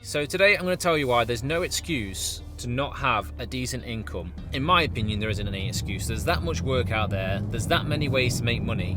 So today I'm going to tell you why there's no excuse to not have a decent income. In my opinion, there isn't any excuse. There's that much work out there, there's that many ways to make money,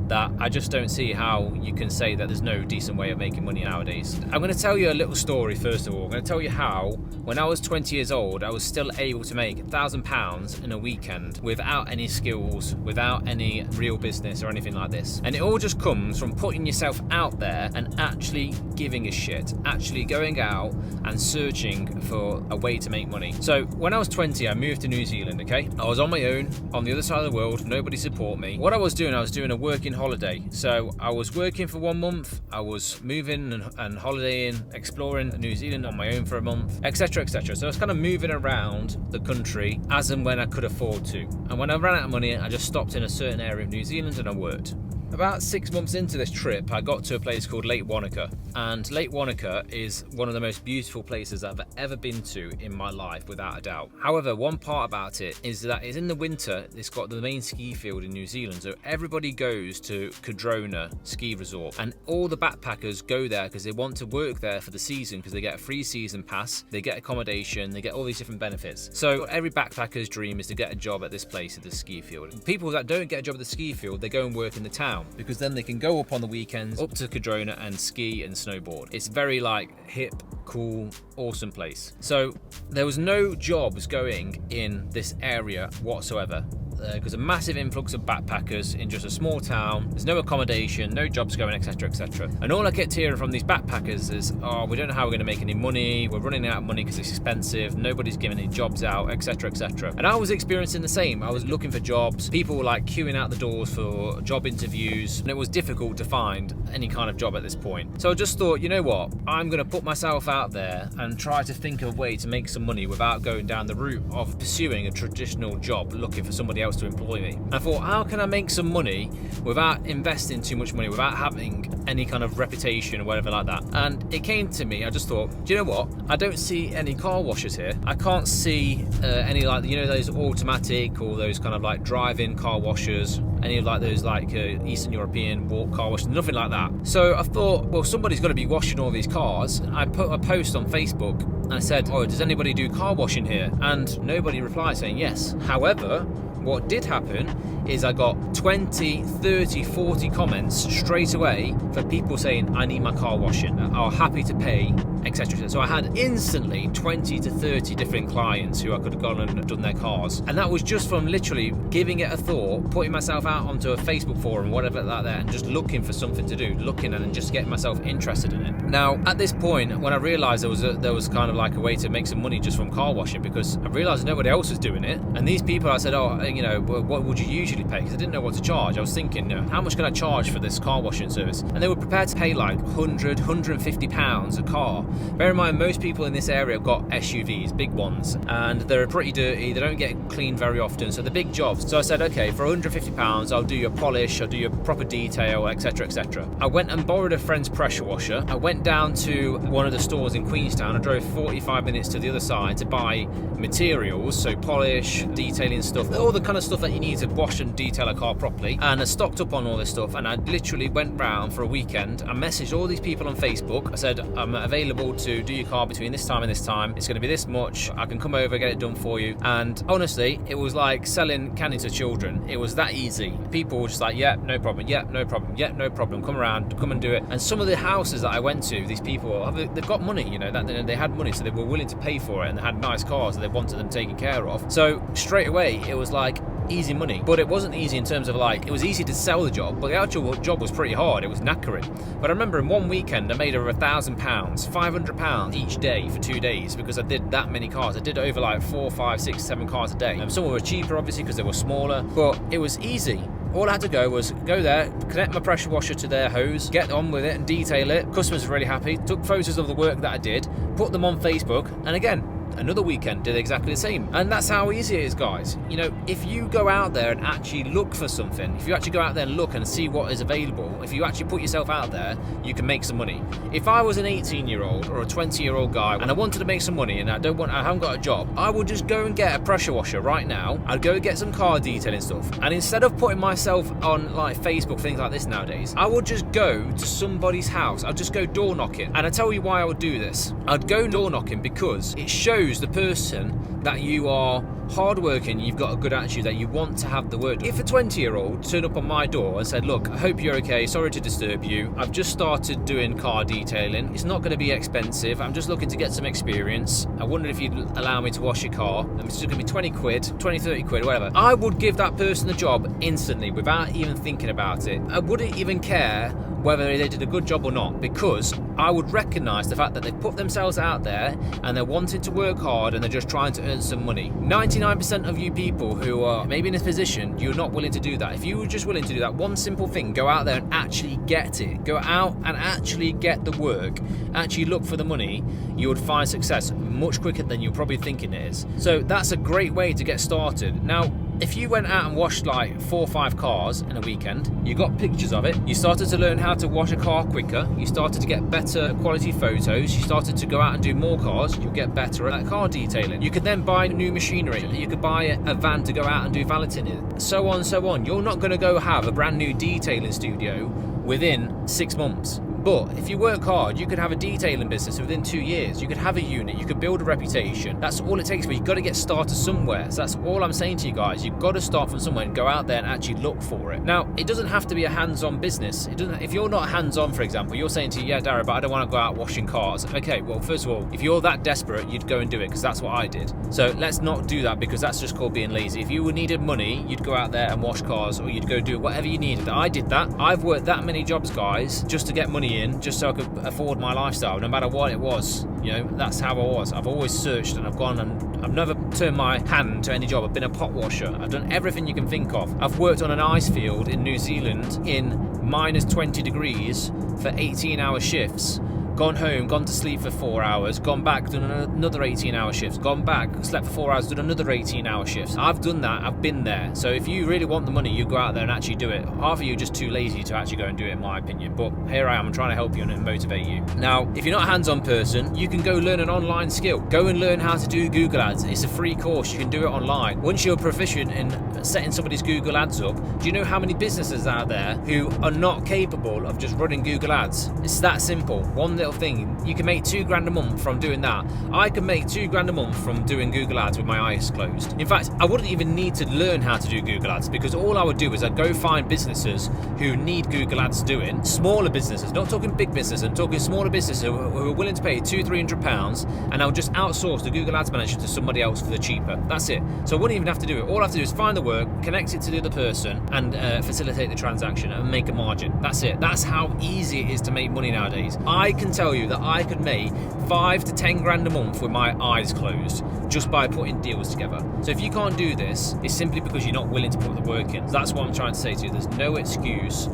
that I just don't see how you can say that there's no decent way of making money nowadays. I'm going to tell you a little story first of all. I'm going to tell you how, when I was 20 years old, I was still able to make £1,000 in a weekend without any skills, without any real business or anything like this. And it all just comes from putting yourself out there and actually giving a shit, actually going out and searching for a way to make money. So when I was 20, I moved to New Zealand, okay? I was on my own, on the other side of the world, nobody support me. What I was doing a working holiday. So I was working for 1 month, I was moving and holidaying, exploring New Zealand on my own for a month, etc, etc. So I was kind of moving around the country as and when I could afford to. And when I ran out of money, I just stopped in a certain area of New Zealand and I worked. About 6 months into this trip, I got to a place called Lake Wanaka. And Lake Wanaka is one of the most beautiful places I've ever been to in my life, without a doubt. However, one part about it is that it's in the winter, it's got the main ski field in New Zealand. So everybody goes to Cardrona Ski Resort. And all the backpackers go there because they want to work there for the season, because they get a free season pass, they get accommodation, they get all these different benefits. So every backpacker's dream is to get a job at this place, at the ski field. People that don't get a job at the ski field, they go and work in the town, because then they can go up on the weekends up to Cardrona and ski and snowboard. It's very like hip, cool, awesome place. So there was no jobs going in this area whatsoever, because a massive influx of backpackers in just a small town. There's no accommodation, no jobs going, etc, etc. And all I kept hearing from these backpackers is, oh, we don't know how we're going to make any money, we're running out of money because it's expensive, nobody's giving any jobs out, etc, etc. And I was experiencing the same. I was looking for jobs, people were like queuing out the doors for job interviews, and it was difficult to find any kind of job at this point. So I just thought, you know what, I'm going to put myself out there and try to think of a way to make some money without going down the route of pursuing a traditional job, looking for somebody else to employ me. And I thought, how can I make some money without investing too much money, without having any kind of reputation or whatever like that? And it came to me, I just thought, do you know what, I don't see any car washers here. I can't see any, like, you know, those automatic or those kind of like drive-in car washers, any of like those like Eastern European walk car washers, nothing like that. So I thought, well, somebody's got to be washing all these cars. I put a post on Facebook and I said, oh, does anybody do car washing here? And nobody replied saying yes. However, what did happen is I got 20, 30, 40 comments straight away for people saying, I need my car washing, are happy to pay, etc. So I had instantly 20 to 30 different clients who I could have gone and done their cars. And that was just from literally giving it a thought, putting myself out onto a Facebook forum, whatever like that, and just looking for something to do, looking and just getting myself interested in it. Now, at this point, when I realized there was kind of like a way to make some money just from car washing, because I realized nobody else was doing it. And these people, I said, oh, you know, what would you usually pay? Because I didn't know what to charge. I was thinking, you know, how much can I charge for this car washing service? And they were prepared to pay like £100, £150 a car. Bear in mind, most people in this area have got SUVs, big ones, and they're pretty dirty, they don't get cleaned very often, so they're big jobs. So I said, okay, for £150, I'll do your polish, I'll do your proper detail, etc, etc. I went and borrowed a friend's pressure washer. I went down to one of the stores in Queenstown. I drove 45 minutes to the other side to buy materials, so polish, detailing stuff, all the kind of stuff that you need to wash and detail a car properly. And I stocked up on all this stuff, and I literally went round for a weekend. I messaged all these people on Facebook. I said, I'm available to do your car between this time and this time. It's going to be this much. I can come over, get it done for you. And honestly, it was like selling candy to children. It was that easy. People were just like, yeah, no problem, yeah, no problem, yeah, no problem. Come around, come and do it. And some of the houses that I went to, these people, they've got money, you know, that they had money, so they were willing to pay for it, and they had nice cars and they wanted them taken care of. So straight away, it was like easy money. But it wasn't easy in terms of like, it was easy to sell the job, but the actual job was pretty hard. It was knackering. But I remember in one weekend I made over £1,000, £500 each day for 2 days, because I did that many cars. I did over like 4, 5, 6, 7 cars a day. Some were cheaper obviously because they were smaller, but it was easy. All I had to go was go there, connect my pressure washer to their hose, get on with it and detail it. Customers were really happy, took photos of the work that I did, put them on Facebook, and again, another weekend did exactly the same. And that's how easy it is, guys. You know, if you go out there and actually look for something, if you actually go out there and look and see what is available, if you actually put yourself out there, you can make some money. If I was an 18-year-old or a 20-year-old guy and I wanted to make some money and I haven't got a job, I would just go and get a pressure washer right now. I'd go get some car detailing stuff, and instead of putting myself on like Facebook, things like this nowadays, I would just go to somebody's house. I'd just go door knocking. And I tell you why I would do this. I'd go door knocking because it shows the person that you are hardworking, you've got a good attitude, that you want to have the work. If a 20-year-old turned up on my door and said, look, I hope you're okay, sorry to disturb you, I've just started doing car detailing, it's not going to be expensive, I'm just looking to get some experience, I wondered if you'd allow me to wash your car, and it's just going to be 20 quid, 20, 30 quid, whatever. I would give that person the job instantly without even thinking about it. I wouldn't even care whether they did a good job or not, because I would recognise the fact that they've put themselves out there and they're wanting to work hard and they're just trying to earn some money. 99% of you people who are maybe in a position, you're not willing to do that. If you were just willing to do that one simple thing, go out there and actually get it, go out and actually get the work, actually look for the money, you would find success much quicker than you're probably thinking it is. So that's a great way to get started. Now, if you went out and washed like 4 or 5 cars in a weekend, you got pictures of it, you started to learn how to wash a car quicker, you started to get better quality photos, you started to go out and do more cars, you'll get better at car detailing. You could then buy new machinery, you could buy a van to go out and do valeting in, so on, so on. You're not going to go have a brand new detailing studio within 6 months. But if you work hard, you could have a detailing business within 2 years. You could have a unit, you could build a reputation. That's all it takes, but you've got to get started somewhere. So that's all I'm saying to you guys. You've got to start from somewhere and go out there and actually look for it. Now, it doesn't have to be a hands-on business. It doesn't. If you're not hands-on, for example, you're saying to you, yeah, Darren, but I don't want to go out washing cars. Okay, well, first of all, if you're that desperate, you'd go and do it, because that's what I did. So let's not do that, because that's just called being lazy. If you needed money, you'd go out there and wash cars, or you'd go do whatever you needed. I did that. I've worked that many jobs, guys, just to get money in, just so I could afford my lifestyle, no matter what it was. You know, that's how I was. I've always searched, and I've gone, and I've never turned my hand to any job. I've been a pot washer. I've done everything you can think of. I've worked on an ice field in New Zealand in minus 20 degrees for 18-hour shifts. Gone home, gone to sleep for 4 hours, gone back, done another 18-hour shifts, gone back, slept for 4 hours, done another 18-hour shifts. I've done that, I've been there. So if you really want the money, you go out there and actually do it. Half of you are just too lazy to actually go and do it, in my opinion. But here I am, I'm trying to help you and motivate you. Now, if you're not a hands-on person, you can go learn an online skill. Go and learn how to do Google Ads. It's a free course, you can do it online. Once you're proficient in setting somebody's Google Ads up, do you know how many businesses out there who are not capable of just running Google Ads? It's that simple. One little thing, you can make $2,000 a month from doing that. I can make $2,000 a month from doing Google Ads with my eyes closed. In fact, I wouldn't even need to learn how to do Google Ads, because all I would do is I'd go find businesses who need Google Ads doing, smaller businesses, not talking big businesses, I'm talking smaller businesses who are willing to pay £200-300, and I'll just outsource the Google Ads manager to somebody else for the cheaper. That's it. So I wouldn't even have to do it. All I have to do is find the work, connect it to the other person, and facilitate the transaction and make a margin. That's it. That's how easy it is to make money nowadays. I can tell you that I could make $5,000 to $10,000 a month with my eyes closed just by putting deals together. So if you can't do this, it's simply because you're not willing to put the work in. So that's what I'm trying to say to you. There's no excuse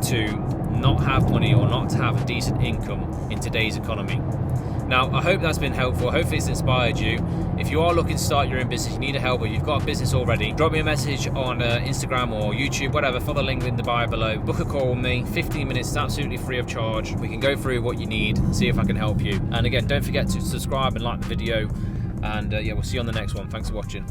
to not have money or not to have a decent income in today's economy. Now, I hope that's been helpful. Hopefully it's inspired you. If you are looking to start your own business, you need a help, or you've got a business already, drop me a message on Instagram or YouTube, whatever, follow the link in the bio below. Book a call with me, 15 minutes, it's absolutely free of charge. We can go through what you need, see if I can help you. And again, don't forget to subscribe and like the video. And yeah, we'll see you on the next one. Thanks for watching.